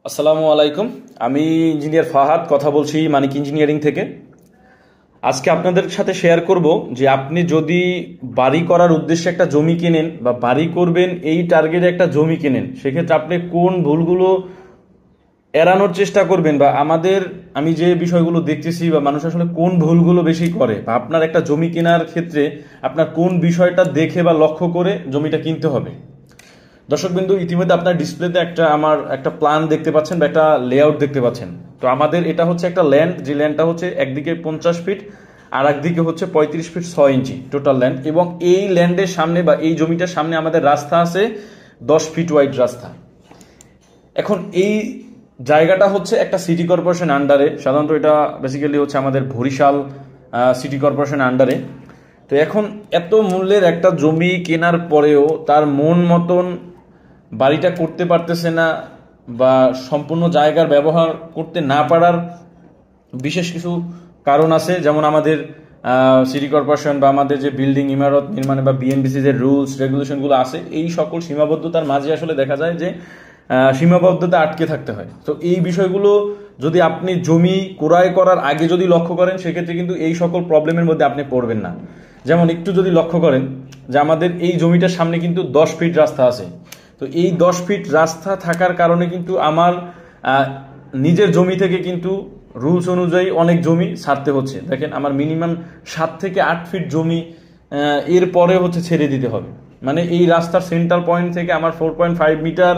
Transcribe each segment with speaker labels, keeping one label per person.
Speaker 1: আসসালামু আলাইকুম। আমি ইঞ্জিনিয়ার ফাহাদ কথা বলছি মানিক ইঞ্জিনিয়ারিং থেকে। আজকে আপনাদের সাথে শেয়ার করব যে আপনি যদি বাড়ি করার উদ্দেশ্যে একটা জমি কেনেন বা বাড়ি করবেন এই টার্গেটে একটা জমি কেনেন, সেক্ষেত্রে আপনি কোন ভুলগুলো এড়ানোর চেষ্টা করবেন বা আমি যে বিষয়গুলো দেখতেছি বা মানুষ আসলে কোন ভুলগুলো বেশি করে বা আপনার একটা জমি কেনার ক্ষেত্রে আপনার কোন বিষয়টা দেখে বা লক্ষ্য করে জমিটা কিনতে হবে। দর্শকবিন্দু, ইতিমধ্যে আপনার ডিসপ্লেতে আমার একটা প্ল্যান দেখতে পাচ্ছেন বা একটা লেআউট দেখতে পাচ্ছেন। তো আমাদের এটা হচ্ছে একটা ল্যান্ড, যে ল্যান্ডটা হচ্ছে একদিকে 50 ফিট আর একদিকে হচ্ছে 35 ফিট 6 ইঞ্চি টোটাল ল্যান্ড, এবং এই ল্যান্ডের সামনে বা এই জমিটার সামনে আমাদের রাস্তা আছে 10 ফিট ওয়াইড রাস্তা। এখন এই জায়গাটা হচ্ছে একটা সিটি কর্পোরেশন আন্ডারে, সাধারণত এটা বেসিক্যালি হচ্ছে আমাদের বরিশাল সিটি কর্পোরেশন আন্ডারে। তো এখন এত মূল্যের একটা জমি কেনার পরেও তার মন মতন বাড়িটা করতে পারতেছে না বা সম্পূর্ণ জায়গার ব্যবহার করতে না পারার বিশেষ কিছু কারণ আছে। যেমন আমাদের সিটি কর্পোরেশন বা আমাদের যে বিল্ডিং ইমারত নির্মাণে বা বিএনবিসি যে রুলস রেগুলেশনগুলো আছে, এই সকল সীমাবদ্ধতার মাঝে আসলে দেখা যায় যে সীমাবদ্ধতা আটকে থাকতে হয়। তো এই বিষয়গুলো যদি আপনি জমি ক্রয় করার আগে যদি লক্ষ্য করেন, সেক্ষেত্রে কিন্তু এই সকল প্রবলেমের মধ্যে আপনি পড়বেন না। যেমন একটু যদি লক্ষ্য করেন যে আমাদের এই জমিটার সামনে কিন্তু 10 ফিট রাস্তা আছে। তো এই 10 ফিট রাস্তা থাকার কারণে কিন্তু আমার নিজের জমি থেকে কিন্তু রুলস অনুযায়ী অনেক জমি ছাড়তে হচ্ছে। দেখেন, আমার মিনিমাম 7 থেকে 8 ফিট জমি এরপরে হচ্ছে ছেড়ে দিতে হবে। মানে এই রাস্তার সেন্ট্রাল পয়েন্ট থেকে আমার 4.5 মিটার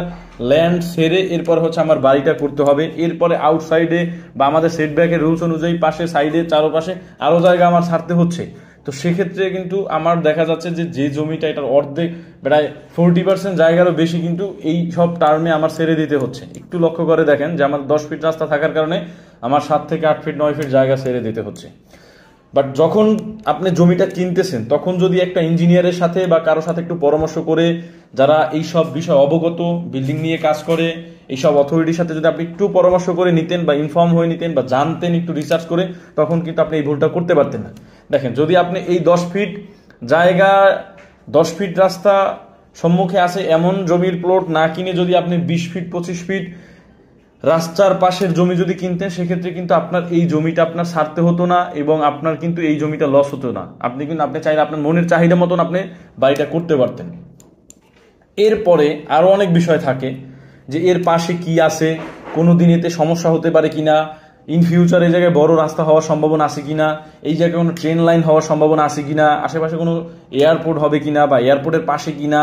Speaker 1: ল্যান্ড ছেড়ে এরপর হচ্ছে আমার বাড়িটা করতে হবে। এরপরে আউটসাইডে বা আমাদের সেটব্যাকের রুলস অনুযায়ী পাশে সাইডে চারপাশে আরো জায়গা আমার ছাড়তে হচ্ছে। তো সেক্ষেত্রে কিন্তু আমার দেখা যাচ্ছে যে জমিটা এটার অর্ধেক প্রায় 40% জায়গারও বেশি কিন্তু এই সব টার্মে আমার ছেড়ে দিতে হচ্ছে। একটু লক্ষ্য করে দেখেন যে আমার 10 ফিট রাস্তা থাকার কারণে আমার 7 থেকে 8 ফিট 9 ফিট জায়গা ছেড়ে দিতে হচ্ছে। বাট যখন আপনি জমিটা কিনতেছেন, তখন যদি একটা ইঞ্জিনিয়ারের সাথে বা কারো সাথে একটু পরামর্শ করে, যারা এই সব বিষয় অবগত, বিল্ডিং নিয়ে কাজ করে, এইসব অথরিটির সাথে যদি আপনি একটু পরামর্শ করে নিতেন বা ইনফর্ম হয়ে নিতেন বা জানতেন একটু রিসার্চ করে, তখন কিন্তু আপনি এই ভুলটা করতে পারতেন না। দেখেন, যদি আপনি এই 10 ফিট জায়গা 10 ফিট রাস্তা সম্মুখে আছে এমন জমির প্লট না কিনে যদি আপনি 20 ফিট 25 ফিট রাস্তার পাশের জমি যদি কিনতেন, সেক্ষেত্রে কিন্তু আপনার এই জমিটা আপনার ছাড়তে হতো না এবং আপনার কিন্তু এই জমিটা লস হতো না। আপনি চাইলে আপনার মনের চাহিদা মতন আপনি বাড়িটা করতে পারতেন। এরপরে আরো অনেক বিষয় থাকে যে এর পাশে কি আছে, কোনোদিন এতে সমস্যা হতে পারে কিনা, ইন ফিউচার এই জায়গায় বড় রাস্তা হওয়ার সম্ভাবনা আছে কিনা, এই জায়গায় কোনো ট্রেন লাইন হওয়ার সম্ভাবনা আছে কিনা, আশেপাশে কোনো এয়ারপোর্ট হবে কিনা বা এয়ারপোর্টের পাশে কিনা।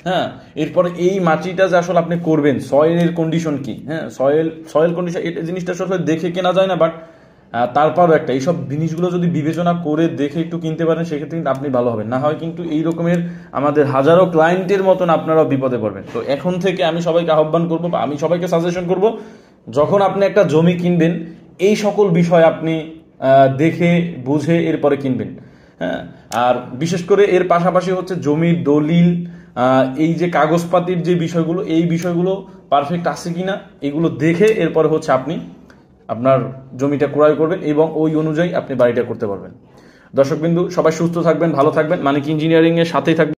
Speaker 1: হ্যাঁ, এরপরে এই মাটিটা যে আসলে আপনি করবেন, সয়েলের কন্ডিশন কি। হ্যাঁ, সয়েল কন্ডিশন এই জিনিসটা আসলে দেখে কেনা যায় না, বাট তারপরও একটা এইসব জিনিসগুলো যদি বিবেচনা করে দেখে একটু কিনতে পারেন, সেক্ষেত্রে কিন্তু আপনি ভালো হবেন। না হয় কিন্তু এই রকমের আমাদের হাজারো ক্লায়েন্টের মতন আপনারাও বিপদে পড়বেন। তো এখন থেকে আমি সবাইকে আহ্বান করবো বা আমি সবাইকে সাজেশন করব, যখন আপনি একটা জমি কিনবেন এই সকল বিষয় আপনি দেখে বুঝে এরপরে কিনবেন। হ্যাঁ, আর বিশেষ করে এর পাশাপাশি হচ্ছে জমির দলিল, এই যে কাগজপাতির যে বিষয়গুলো, এই বিষয়গুলো পারফেক্ট আছে কিনা এগুলো দেখে এরপরে হচ্ছে আপনি আপনার জমিটা ক্রয় করবেন এবং ওই অনুযায়ী আপনি বাড়িটা করতে পারবেন। দর্শকবিন্দু, সবাই সুস্থ থাকবেন, ভালো থাকবেন, মানিক ইঞ্জিনিয়ারিং এর সাথেই থাকবেন।